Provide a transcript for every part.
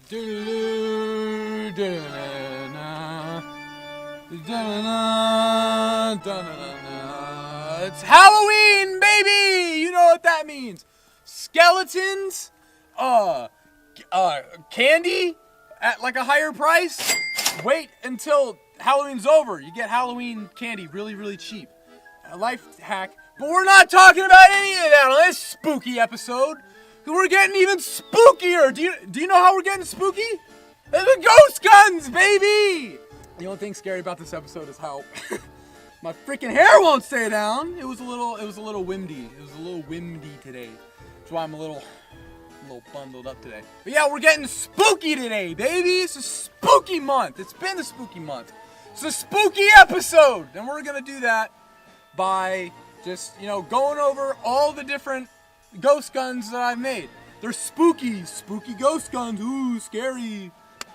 It's Halloween, baby! You know what that means. Skeletons, candy at like a higher price. Wait until Halloween's over. You get Halloween candy really, really cheap. A life hack. But we're not talking about any of that on this spooky episode. We're getting even spookier. Do you know how we're getting spooky? The ghost guns, baby! The only thing scary about this episode is how my freaking hair won't stay down. It was a little windy. It was a little windy today. That's why I'm a little bundled up today. But yeah, we're getting spooky today, baby. It's a spooky month. It's been a spooky month. It's a spooky episode. And we're gonna do that by just, going over all the different ghost guns that I've made. They're spooky ghost guns. Ooh, scary.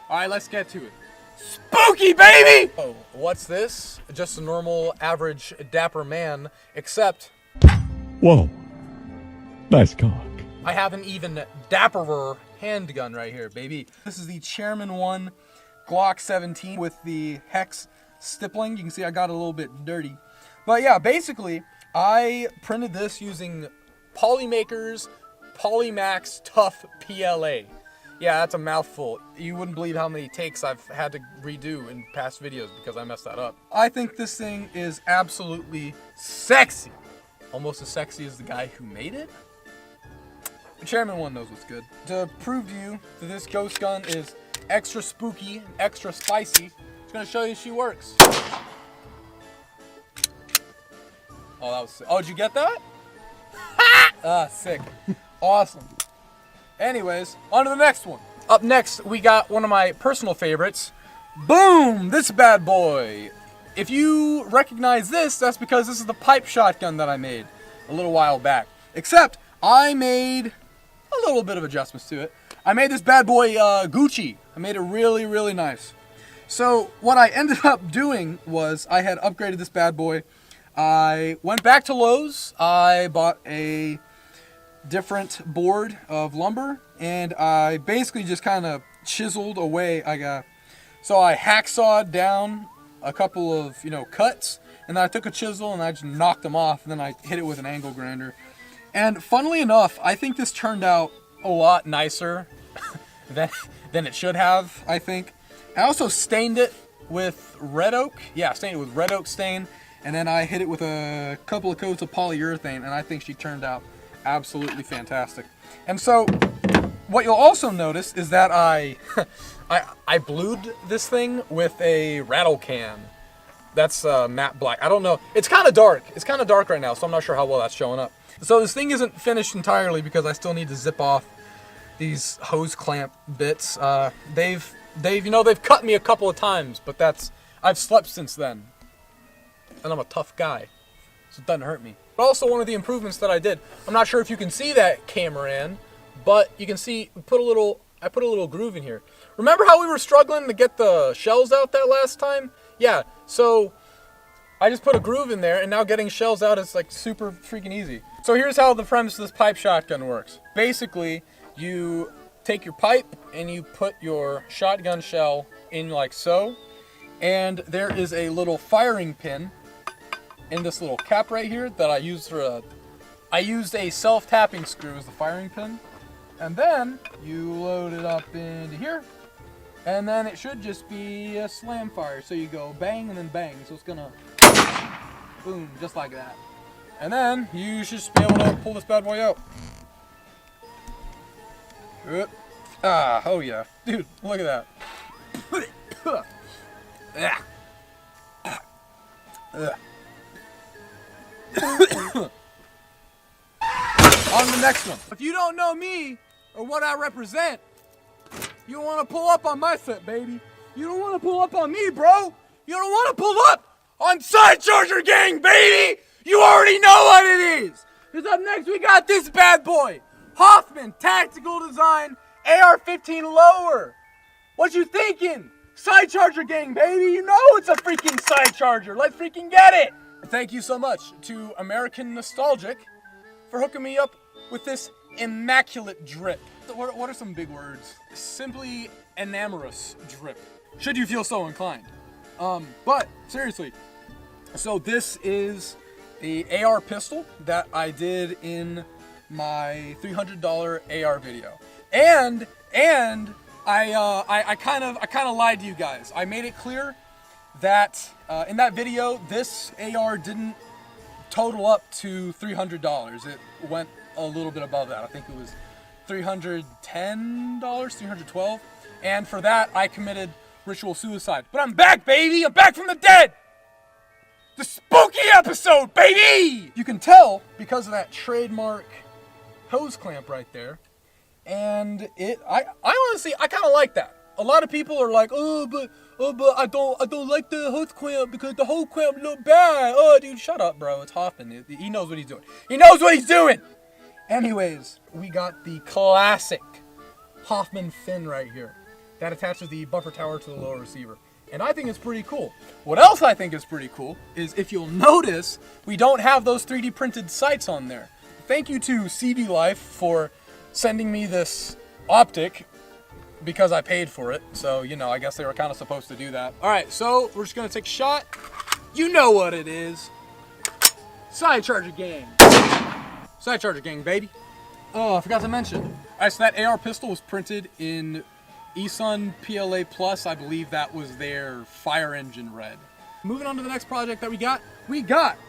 All right, let's get to it. Spooky, baby! Oh, what's this? Just a normal, average, dapper man, except... Whoa. Nice cock. I have an even dapperer handgun right here, baby. This is the Chairman 1 Glock 17 with the hex stippling. You can see I got a little bit dirty. But yeah, basically, I printed this using Polymakers Polymax Tough PLA. Yeah, that's a mouthful. You wouldn't believe how many takes I've had to redo in past videos because I messed that up. I think this thing is absolutely sexy. Almost as sexy as the guy who made it. The Chairman 1 knows what's good. To prove to you that this ghost gun is extra spooky and extra spicy, I'm just gonna show you she works. Oh, that was sick. Oh, did you get that? Sick. Awesome. Anyways, on to the next one. Up next, we got one of my personal favorites. Boom! This bad boy. If you recognize this, that's because this is the pipe shotgun that I made a little while back. Except, I made a little bit of adjustments to it. I made this bad boy Gucci. I made it really, really nice. So, what I ended up doing was, I had upgraded this bad boy. I went back to Lowe's. I bought a different board of lumber, and I basically just kind of chiseled away. So I hacksawed down a couple of cuts, and then I took a chisel and I just knocked them off, and then I hit it with an angle grinder. And funnily enough, I think this turned out a lot nicer than it should have. I think I also stained it with red oak. Yeah, stained it with red oak stain, and then I hit it with a couple of coats of polyurethane, and I think she turned out absolutely fantastic. And so what you'll also notice is that I blued this thing with a rattle can. That's matte black. I don't know. It's kind of dark. It's kind of dark right now, so I'm not sure how well that's showing up. So this thing isn't finished entirely because I still need to zip off these hose clamp bits. They've cut me a couple of times, but I've slept since then. And I'm a tough guy, so it doesn't hurt me. But also one of the improvements that I did, I'm not sure if you can see that, cameraman, but you can see I put a little groove in here. Remember how we were struggling to get the shells out that last time? Yeah, so I just put a groove in there, and now getting shells out is like super freaking easy. So here's how the premise of this pipe shotgun works. Basically, you take your pipe and you put your shotgun shell in like so, and there is a little firing pin in this little cap right here that I used I used a self-tapping screw as the firing pin. And then you load it up into here. And then it should just be a slam fire. So you go bang and then bang. So it's gonna boom, just like that. And then you should just be able to pull this bad boy out. Oh yeah. Dude, look at that. On to the next one. If you don't know me or what I represent, you don't want to pull up on my set, baby. You don't want to pull up on me, bro. You don't want to pull up on Side Charger Gang, baby. You already know what it is. Because up next we got this bad boy. Hoffman Tactical Design AR-15 Lower. What you thinking? Side Charger Gang, baby. You know it's a freaking Side Charger. Let's freaking get it. Thank you so much to American Nostalgic for hooking me up with this immaculate drip. what are some big words? Simply enamorous drip. Should you feel so inclined. But seriously, so this is the AR pistol that I did in my $300 AR video, and I kind of lied to you guys. I made it clear that in that video, this AR didn't total up to $300. It went a little bit above that. I think it was $310, $312, and for that I committed ritual suicide. But I'm back, baby! I'm back from the dead! The spooky episode, baby! You can tell because of that trademark hose clamp right there. And I honestly, I kind of like that. A lot of people are like, but I don't like the hose clamp because the hose clamp look bad. Oh, dude, shut up, bro. It's Hoffman. He knows what he's doing. He knows what he's doing! Anyways, we got the classic Hoffman fin right here that attaches the buffer tower to the lower receiver. And I think it's pretty cool. What else I think is pretty cool is if you'll notice, we don't have those 3D printed sights on there. Thank you to CV Life for sending me this optic because I paid for it. So, you know, I guess they were kind of supposed to do that. All right, so we're just gonna take a shot. You know what it is. Side Charger Gang. Side Charger Gang, baby. Oh, I forgot to mention. All right, so that AR pistol was printed in eSun PLA Plus. I believe that was their fire engine red. Moving on to the next project that we got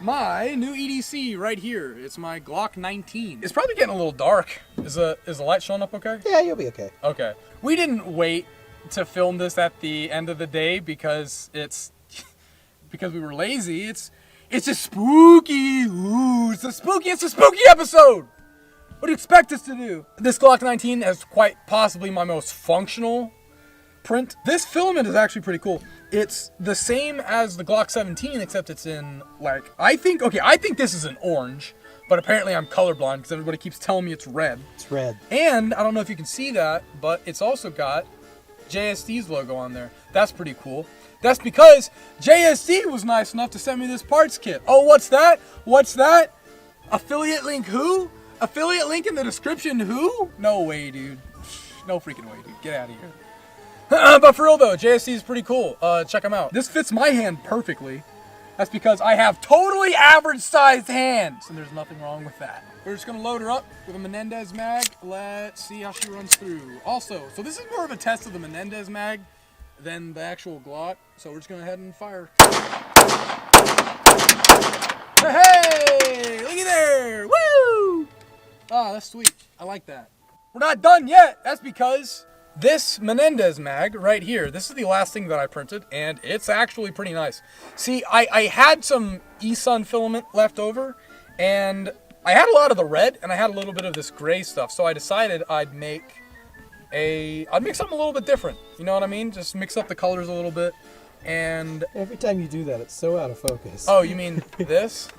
my new EDC right here. It's my Glock 19. It's probably getting a little dark. Is the light showing up okay? Yeah, you'll be okay. Okay. We didn't wait to film this at the end of the day because because we were lazy. It's a spooky. Ooh, it's a spooky episode. What do you expect us to do? This Glock 19 is quite possibly my most functional print. This filament is actually pretty cool. It's the same as the Glock 17, except it's in like, I think this is an orange, but apparently I'm colorblind because everybody keeps telling me it's red. It's red. And I don't know if you can see that, but it's also got JSD's logo on there. That's pretty cool. That's because JSD was nice enough to send me this parts kit. Oh, what's that? What's that? Affiliate link who? Affiliate link in the description who? No way, dude. No freaking way, dude. Get out of here. But for real though, JSD is pretty cool. Check them out. This fits my hand perfectly. That's because I have totally average sized hands, and there's nothing wrong with that. We're just gonna load her up with a Menendez mag. Let's see how she runs through. Also, so this is more of a test of the Menendez mag than the actual Glock. So we're just gonna head and fire. Hey, looky there, woo! Ah, that's sweet. I like that. We're not done yet. That's because this Menendez mag right here, this is the last thing that I printed, and it's actually pretty nice. See, I had some eSun filament left over, and I had a lot of the red, and I had a little bit of this gray stuff, so I decided I'd make something a little bit different. You know what I mean? Just mix up the colors a little bit, and... Every time you do that, it's so out of focus. Oh, you mean this?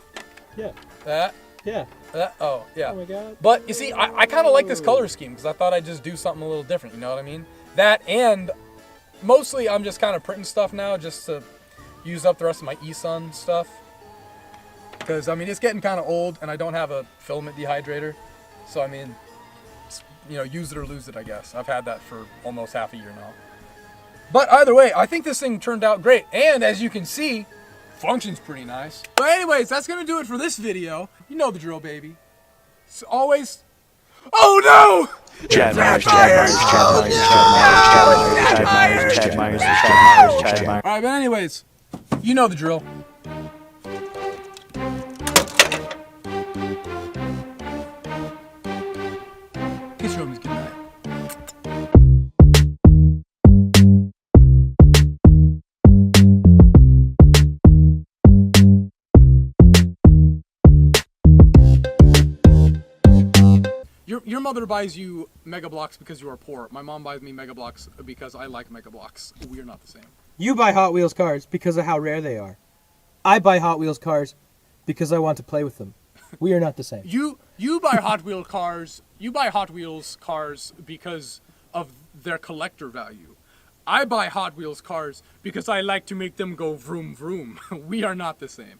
Yeah. That? Yeah. That? Oh, yeah. Oh my god. But, you see, I kind of like this color scheme, because I thought I'd just do something a little different, you know what I mean? That, and mostly I'm just kind of printing stuff now, just to use up the rest of my eSun stuff. Because, I mean, it's getting kind of old, and I don't have a filament dehydrator. So, I mean, you know, use it or lose it, I guess. I've had that for almost half a year now. But either way, I think this thing turned out great. And as you can see, functions pretty nice. But anyways, that's going to do it for this video. You know the drill, baby. It's always... Oh no! Chad Myers, Chad Myers, Chad Myers, Chad Myers, Chad Myers, Chad Myers, Chad Myers. Alright, but anyways, you know the drill. Kiss your homies goodnight. Your mother buys you Mega Bloks because you are poor. My mom buys me Mega Bloks because I like Mega Bloks. We are not the same. You buy Hot Wheels cars because of how rare they are. I buy Hot Wheels cars because I want to play with them. We are not the same. You buy Hot Wheels cars. You buy Hot Wheels cars because of their collector value. I buy Hot Wheels cars because I like to make them go vroom vroom. We are not the same.